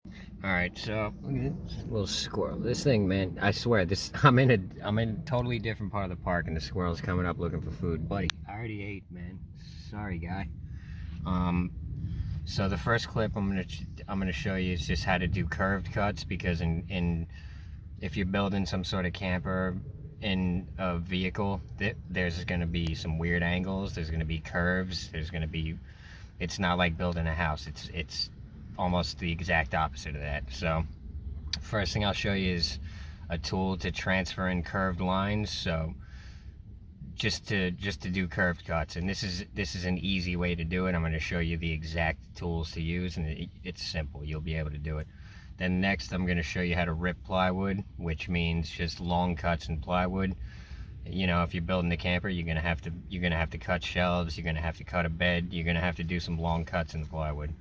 All right, so look at this little squirrel. This thing, man, I swear, I'm in a totally different part of the park, and the squirrel's coming up looking for food. Buddy, I already ate, man. Sorry, guy. Um, so the first clip I'm gonna show you is just how to do curved cuts, because in if you're building some sort of camper in a vehicle, there's gonna be some weird angles. There's gonna be curves. It's not like building a house. It's almost the exact opposite of that. So first thing I'll show you is a tool to transfer in curved lines. So just to do curved cuts, and this is an easy way to do it. I'm going to show you the exact tools to use, and it's simple. You'll be able to do it. Then next I'm going to show you how to rip plywood, which means just long cuts in plywood. You know, if you're building a camper, you're gonna have to cut shelves, you're gonna have to cut a bed, you're gonna have to do some long cuts in the plywood.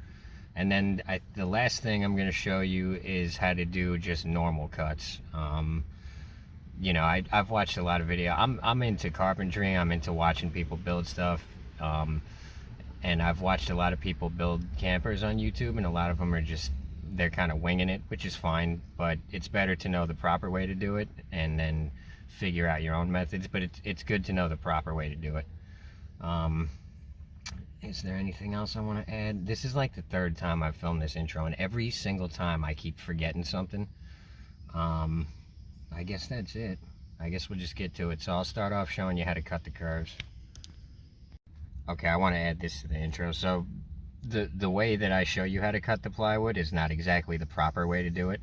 And then the last thing I'm gonna show you is how to do just normal cuts. You know, I've watched a lot of video. I'm into carpentry. I'm into watching people build stuff. And I've watched a lot of people build campers on YouTube, and a lot of them are they're kind of winging it, which is fine, but it's better to know the proper way to do it and then figure out your own methods. But it's good to know the proper way to do it. Is there anything else I want to add? This is like the third time I've filmed this intro, and every single time I keep forgetting something. I guess that's it. I guess we'll just get to it. So I'll start off showing you how to cut the curves. Okay, I want to add this to the intro. So the way that I show you how to cut the plywood is not exactly the proper way to do it.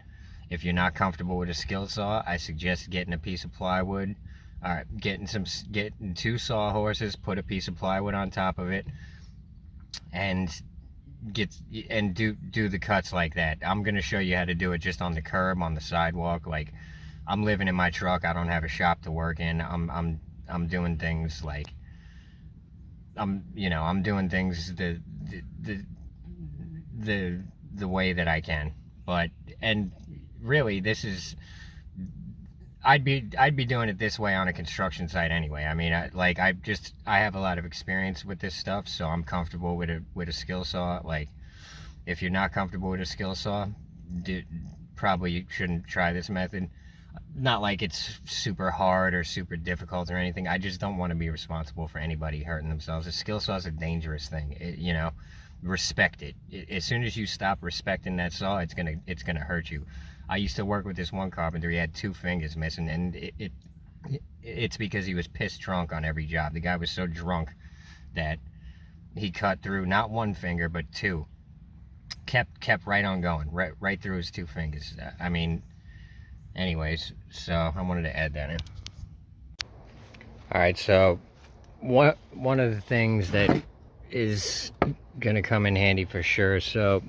If you're not comfortable with a skill saw, I suggest getting a piece of plywood. All right, getting two sawhorses, put a piece of plywood on top of it, and do the cuts like that. I'm gonna show you how to do it just on the curb, on the sidewalk. Like, I'm living in my truck. I don't have a shop to work in. I'm doing things like I'm doing things the way that I can. But and really, this is I'd be doing it this way on a construction site anyway. I mean, I have a lot of experience with this stuff, so I'm comfortable with a skill saw. Like, if you're not comfortable with a skill saw, probably shouldn't try this method. Not like it's super hard or super difficult or anything. I just don't want to be responsible for anybody hurting themselves. A skill saw is a dangerous thing. You know, respect it. As soon as you stop respecting that saw, it's gonna hurt you. I used to work with this one carpenter. He had 2 fingers missing, and it's because he was pissed drunk on every job. The guy was so drunk that he cut through not 1 finger but 2. Kept right on going, right through his 2 fingers. I mean, anyways, so I wanted to add that in. All right, so one of the things that is gonna come in handy for sure. So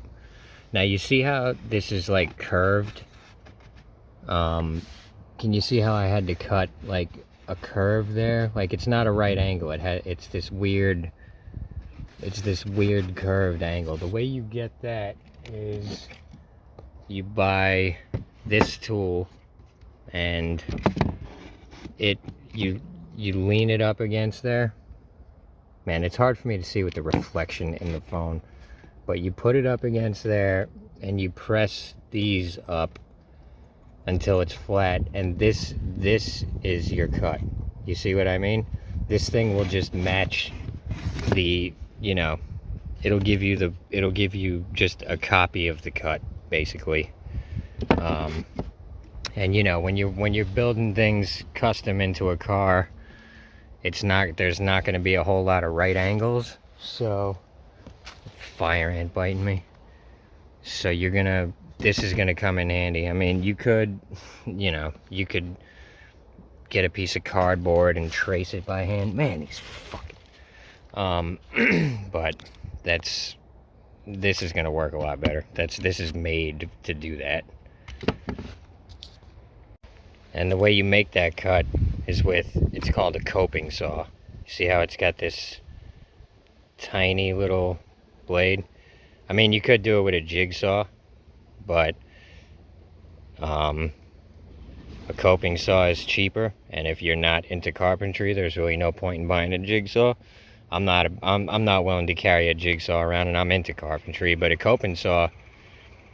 now you see how this is like curved. Can you see how I had to cut like a curve there? Like, it's not a right angle. It's this weird curved angle. The way you get that is you buy this tool, and you lean it up against there. Man, it's hard for me to see with the reflection in the phone, but you put it up against there and you press these up until it's flat, and this is your cut. You see what I mean? This thing will just match the, you know, it'll give you just a copy of the cut, basically. And you know, when you're building things custom into a car, there's not going to be a whole lot of right angles. So, fire ant biting me. So this is gonna come in handy. I mean, you could get a piece of cardboard and trace it by hand. Man, these fucking but this is gonna work a lot better. This is made to do that. And the way you make that cut is it's called a coping saw. See how it's got this tiny little blade? I mean, you could do it with a jigsaw, but a coping saw is cheaper, and if you're not into carpentry, there's really no point in buying a jigsaw. I'm not willing to carry a jigsaw around, and I'm into carpentry, but a coping saw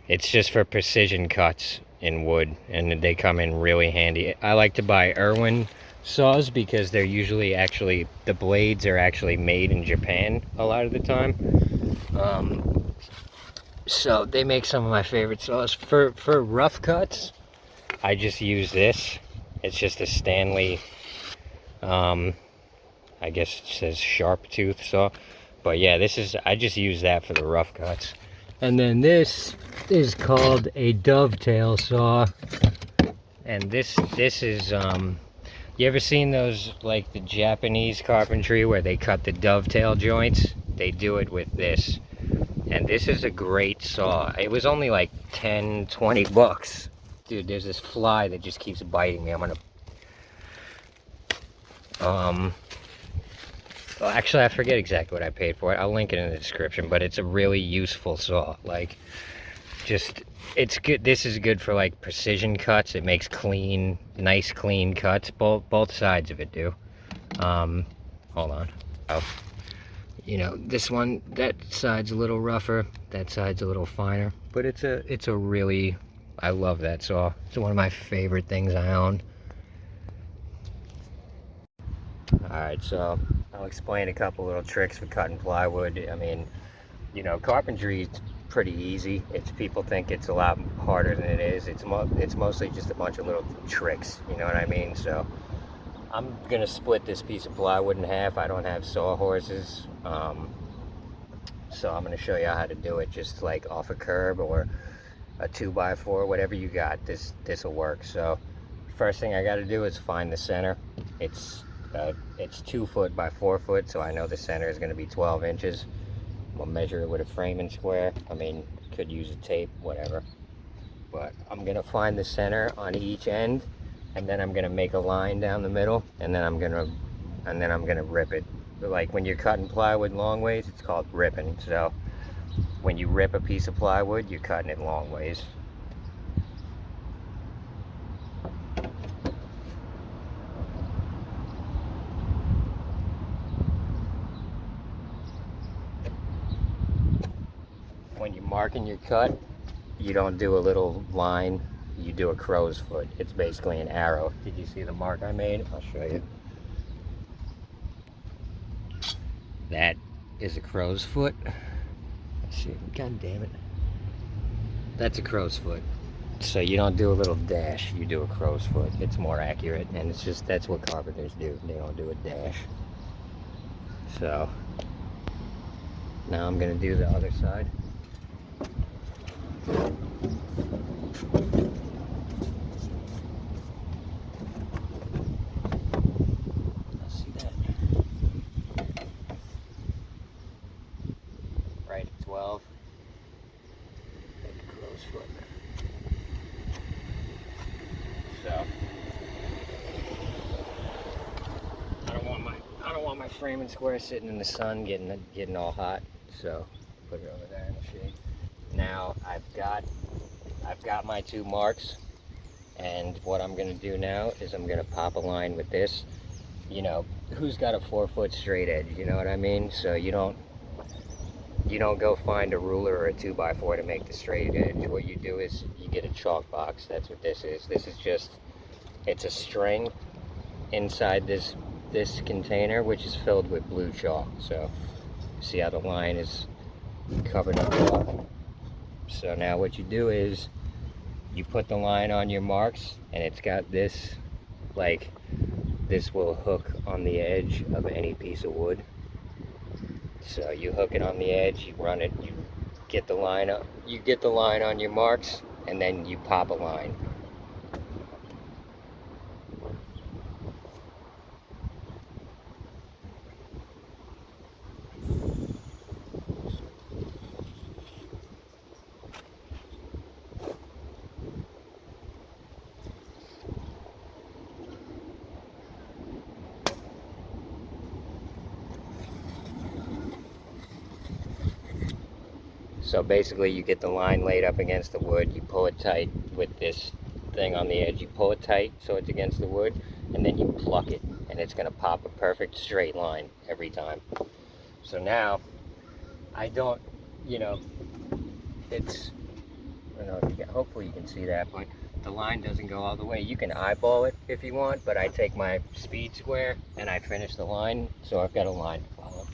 It's just for precision cuts in wood, and they come in really handy. I like to buy Irwin saws because they're usually the blades are actually made in Japan a lot of the time. So they make some of my favorite saws. For rough cuts, I just use this. It's just a Stanley, I guess it says sharp tooth saw. But yeah, I just use that for the rough cuts. And then this is called a dovetail saw. And this is, you ever seen those, like the Japanese carpentry where they cut the dovetail joints? They do it with this. And this is a great saw. It was only like 10, 20 bucks. Dude, there's this fly that just keeps biting me. I'm gonna, well, actually, I forget exactly what I paid for it. I'll link it in the description, but it's a really useful saw. Like, it's good. This is good for like precision cuts. It makes nice clean cuts. Both sides of it do. Hold on. Oh, you know, this one, that side's a little rougher. That side's a little finer. But it's a really, I love that saw. It's one of my favorite things I own. Alright, so I'll explain a couple little tricks for cutting plywood. I mean, you know, carpentry is pretty easy. People think it's a lot harder than it is. It's mostly just a bunch of little tricks, you know what I mean? So I'm gonna split this piece of plywood in half. I don't have sawhorses, so I'm gonna show you how to do it, just like off a curb or a 2x4, whatever you got. This will work. So first thing I got to do is find the center. It's 2 foot by 4 foot, so I know the center is going to be 12 inches. We'll measure it with a framing square. I mean, could use a tape, whatever. But I'm going to find the center on each end, and then I'm going to make a line down the middle, and then I'm going to rip it. Like when you're cutting plywood long ways, it's called ripping. So when you rip a piece of plywood, you're cutting it long ways. When you're marking your cut, you don't do a little line, you do a crow's foot. It's basically an arrow. Did you see the mark I made? I'll show you. That is a crow's foot. Let's see, god damn it. That's a crow's foot. So you don't do a little dash, you do a crow's foot. It's more accurate, and that's what carpenters do. They don't do a dash. So now I'm gonna do the other side. Let's see that. Right at 12. Take a crow's foot. So I don't want my framing square sitting in the sun getting all hot. So put it over there in the shade. Now I've got my 2 marks, and what I'm gonna do now is I'm gonna pop a line with this. You know, who's got a 4 foot straight edge, you know what I mean? So you don't go find a ruler or a 2x4 to make the straight edge. What you do is you get a chalk box. That's what this is. This is just, it's a string inside this container, which is filled with blue chalk. So see how the line is covered up. So now what you do is you put the line on your marks, and it's got this, like, this will hook on the edge of any piece of wood. So you hook it on the edge, you run it, you get the line up, you get the line on your marks, and then you pop a line. So basically you get the line laid up against the wood, you pull it tight with this thing on the edge, you pull it tight so it's against the wood, and then you pluck it, and it's going to pop a perfect straight line every time. So now, I don't, you know, I don't know if you can, hopefully you can see that, but the line doesn't go all the way. You can eyeball it if you want, but I take my speed square and I finish the line, so I've got a line to follow.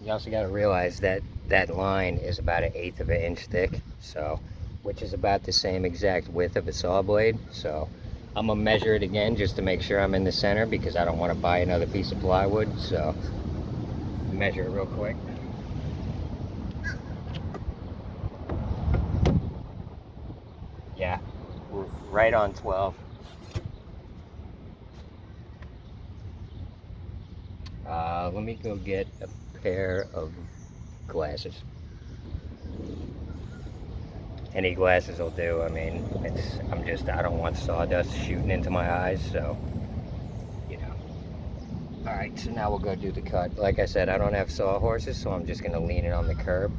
You also got to realize that that line is about 1/8 of an inch thick, so, which is about the same exact width of a saw blade. So I'm gonna measure it again just to make sure I'm in the center, because I don't want to buy another piece of plywood. So measure it real quick. Yeah, we're right on 12. Let me go get a pair of glasses. Any glasses will do. I mean, I don't want sawdust shooting into my eyes, so, you know. All right, so now we'll go do the cut. Like I said, I don't have sawhorses, so I'm just gonna lean it on the curb.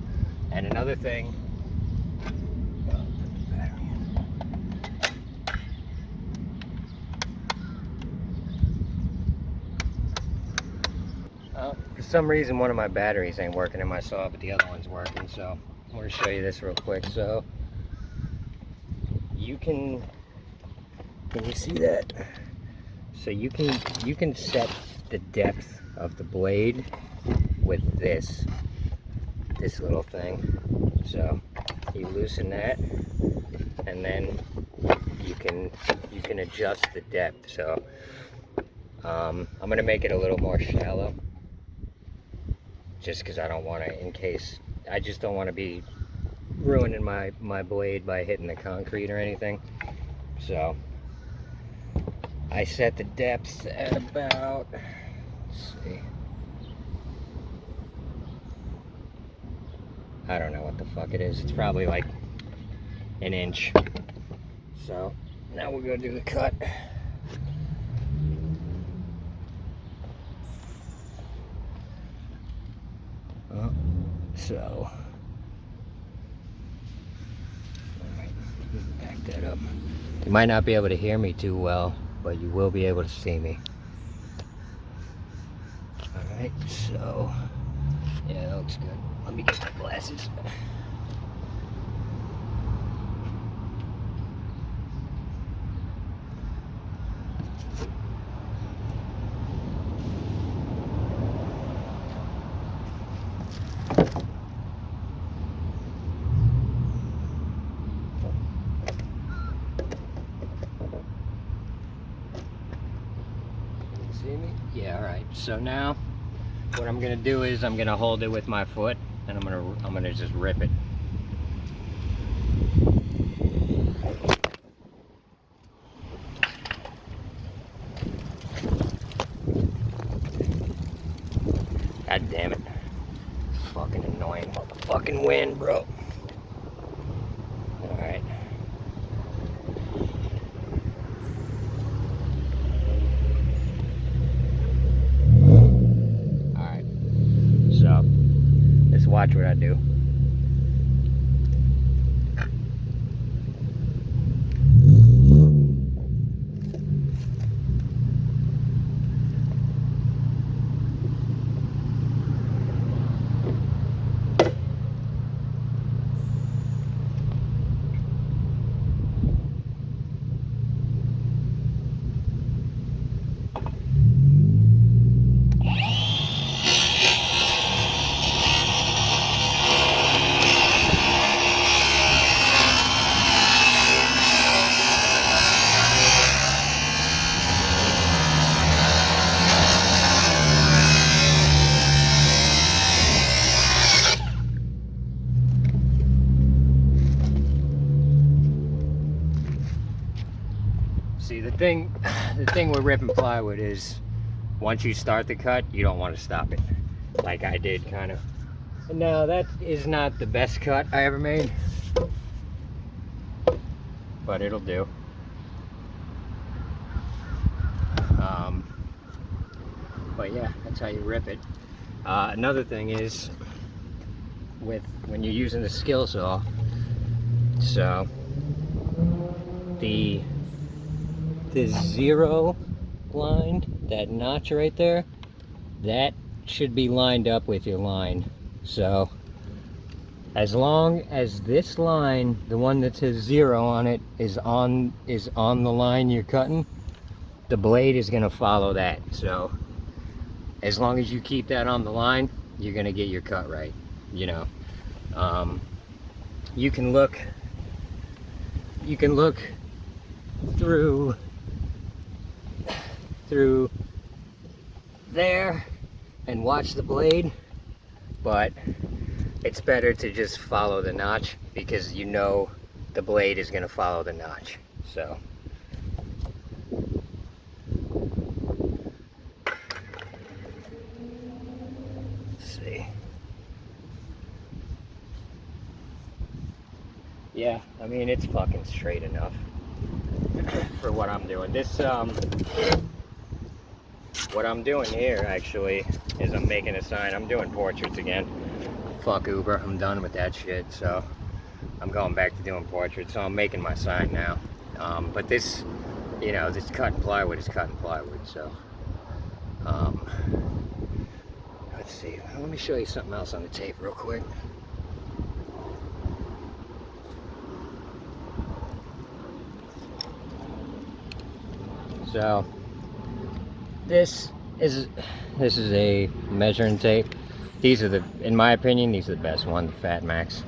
And another thing, for some reason one of my batteries ain't working in my saw, but the other one's working, so I'm going to show you this real quick. So you can you see that? So you can set the depth of the blade with this little thing. So you loosen that, and then you can adjust the depth. So I'm going to make it a little more shallow, just because I don't want to, I just don't want to be ruining my blade by hitting the concrete or anything. So I set the depth at about, let's see, I don't know what the fuck it is. It's probably like 1 inch. So now we'll go do the cut. So, alright, back that up. You might not be able to hear me too well, but you will be able to see me. Alright, so, yeah, that looks good. Let me get my glasses. See me? Yeah, all right. So now what I'm gonna do is I'm gonna hold it with my foot, and I'm gonna just rip it. God damn it. It's fucking annoying. Fucking wind, bro. All right. So, let's watch what I do. See, the thing with ripping plywood is once you start the cut, you don't want to stop it, like I did kind of. No, that is not the best cut I ever made, but it'll do. But yeah, that's how you rip it. Another thing is when you're using the skill saw, so the zero line, that notch right there, that should be lined up with your line. So as long as this line, the one that says 0 on it, is on the line you're cutting, the blade is going to follow that. So as long as you keep that on the line, you're going to get your cut right. You know, you can look through there and watch the blade, but it's better to just follow the notch, because you know the blade is going to follow the notch. So let's see. Yeah, I mean, it's fucking straight enough for what I'm doing. This what I'm doing here actually is I'm making a sign. I'm doing portraits again. Fuck Uber, I'm done with that shit. So I'm going back to doing portraits. So I'm making my sign now. But this, you know, this cutting plywood is cutting plywood. So let's see. Let me show you something else on the tape real quick. So this is a measuring tape. These are in my opinion, these are the best one, the Fat Max.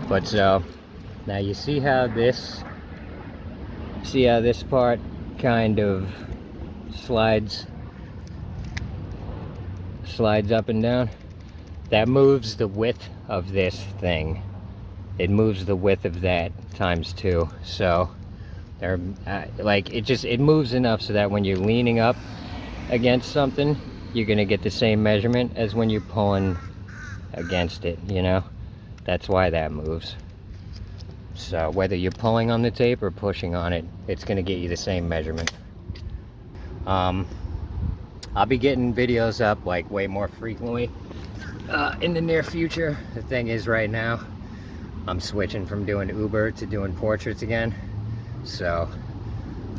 But so now you see how this part kind of slides up and down. That moves the width of this thing. It moves the width of that times 2. So they're like, it moves enough so that when you're leaning up against something, you're gonna get the same measurement as when you're pulling against it, you know. That's why that moves. So whether you're pulling on the tape or pushing on it, it's gonna get you the same measurement. I'll be getting videos up like way more frequently in the near future. The thing is, right now I'm switching from doing Uber to doing portraits again. So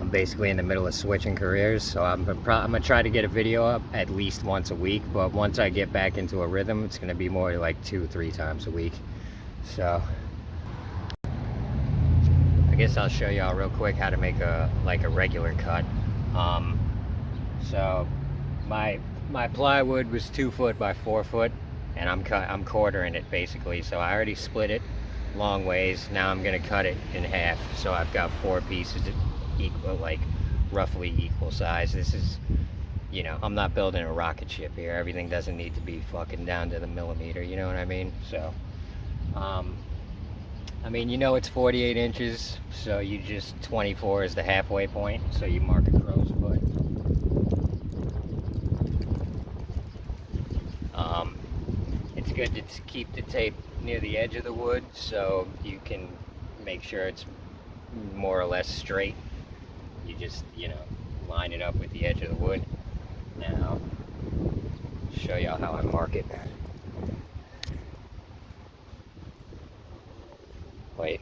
I'm basically in the middle of switching careers. So I'm gonna try to get a video up at least once a week, but once I get back into a rhythm, it's gonna be more like 2-3 times a week. So I guess I'll show y'all real quick how to make a regular cut. So my plywood was 2 foot by 4 foot, and I'm quartering it basically. So I already split it long ways. Now I'm gonna cut it in half. So I've got 4 pieces equal, like roughly equal size. This is, you know, I'm not building a rocket ship here. Everything doesn't need to be fucking down to the millimeter, you know what I mean? So I mean, you know, it's 48 inches, so you just 24 is the halfway point, so you mark a crow's foot. It's good to keep the tape near the edge of the wood so you can make sure it's more or less straight. You just, you know, line it up with the edge of the wood. Now, show y'all how I mark it. Wait,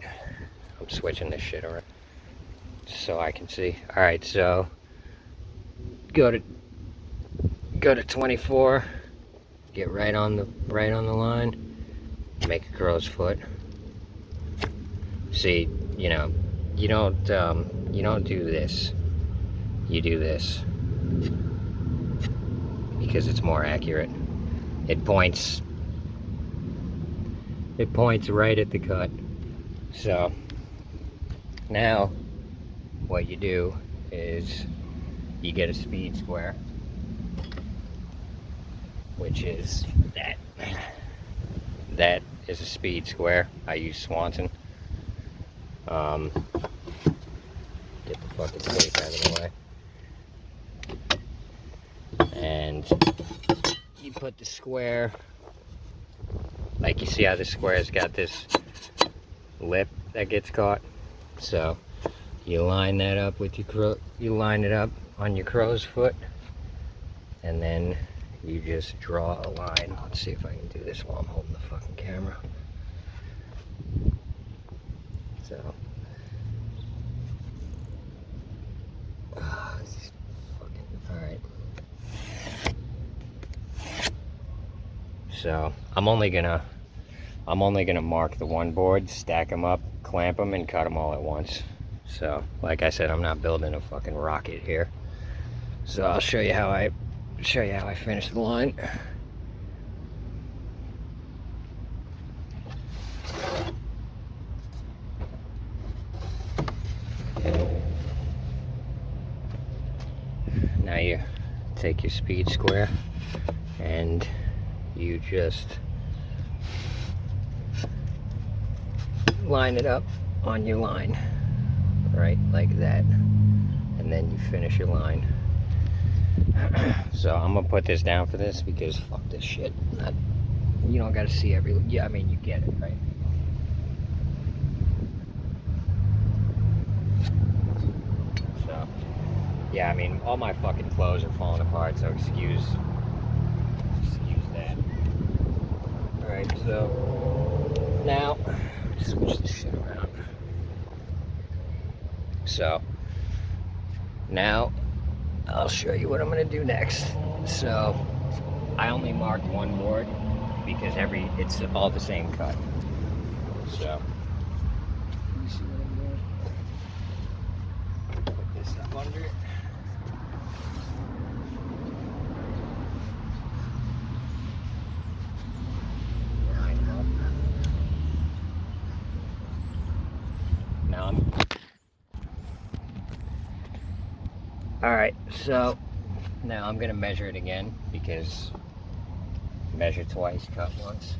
I'm switching this shit around so I can see. All right, so go to 24. Get right on the line. Make a crow's foot. See, you know, you don't do this. You do this because it's more accurate. It points right at the cut. So now what you do is you get a speed square, which is that. That is a speed square. I use Swanson. Get the fucking tape out of the way. And you put the square, like you see how the square's got this lip that gets caught. So you line that up with you line it up on your crow's foot, and then you just draw a line. Let's see if I can do this while I'm holding the fucking camera. So, alright. So, I'm only gonna mark the one board, stack them up, clamp them, and cut them all at once. So, like I said, I'm not building a fucking rocket here. So I'll show you how I finish the line. Now you take your speed square and you just line it up on your line, right, like that, and then you finish your line. So I'm gonna put this down for this because fuck this shit. You don't gotta see every, yeah, I mean, you get it, right? So, yeah, I mean, all my fucking clothes are falling apart, so excuse that. Alright, so now switch this shit around. So now I'll show you what I'm gonna do next. So I only marked one board because it's all the same cut. So let me see what I'm doing. Put this up under it. Alright, so now I'm gonna measure it again because measure twice, cut once.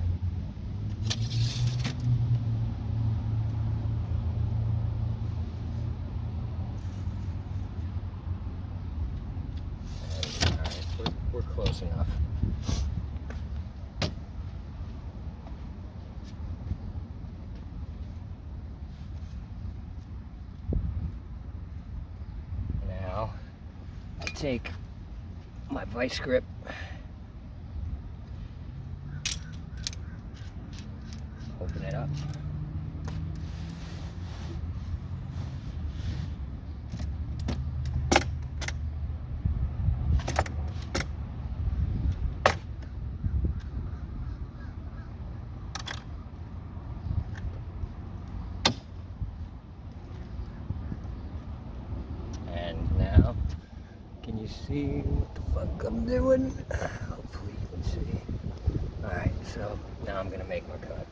Alright, we're close enough. Take my vice grip, open it up, and now can you see what the fuck I'm doing? Hopefully you can see. Alright, so now I'm gonna make my cut.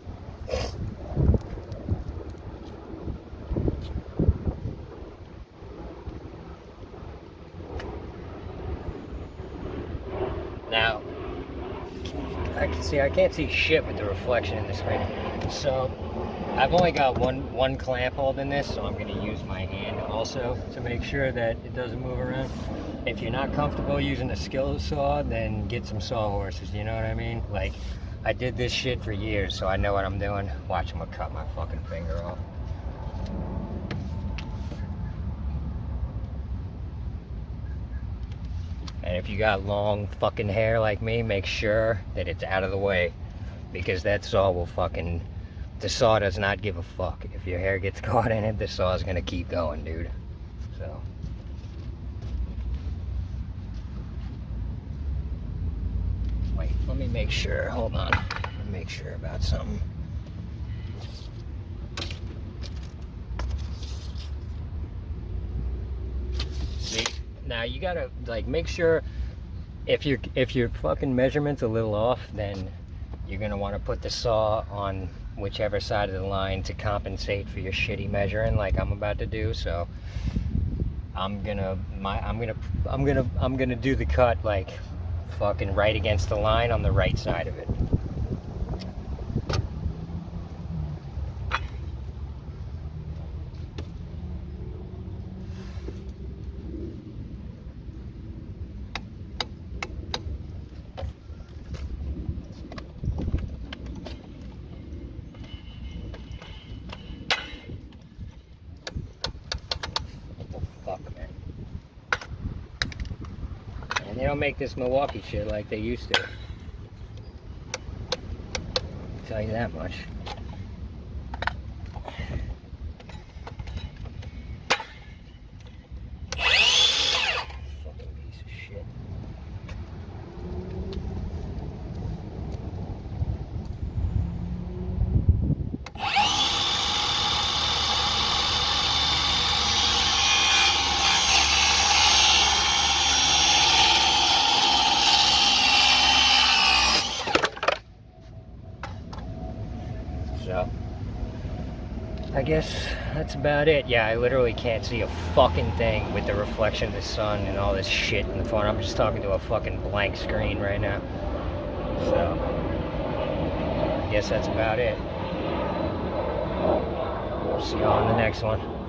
Now, I can't see shit with the reflection in the screen. So I've only got one clamp holding this, so I'm gonna use my hand also to make sure that it doesn't move around. If you're not comfortable using a skill saw, then get some sawhorses, you know what I mean? Like, I did this shit for years, so I know what I'm doing. Watch, I'm gonna cut my fucking finger off. And if you got long fucking hair like me, make sure that it's out of the way, because that saw will fucking, the saw does not give a fuck. If your hair gets caught in it, the saw is gonna keep going, dude. So. Wait, let me make sure, hold on. Let me make sure about something. See, now you gotta, like, make sure if your fucking measurement's a little off, then you're gonna wanna put the saw on whichever side of the line to compensate for your shitty measuring like I'm about to do. So I'm gonna do the cut like fucking right against the line on the right side of it. They don't make this Milwaukee shit like they used to. I'll tell you that much. Fucking piece of shit. So, I guess that's about it. Yeah, I literally can't see a fucking thing with the reflection of the sun and all this shit in the phone. I'm just talking to a fucking blank screen right now. So, I guess that's about it. See you on the next one.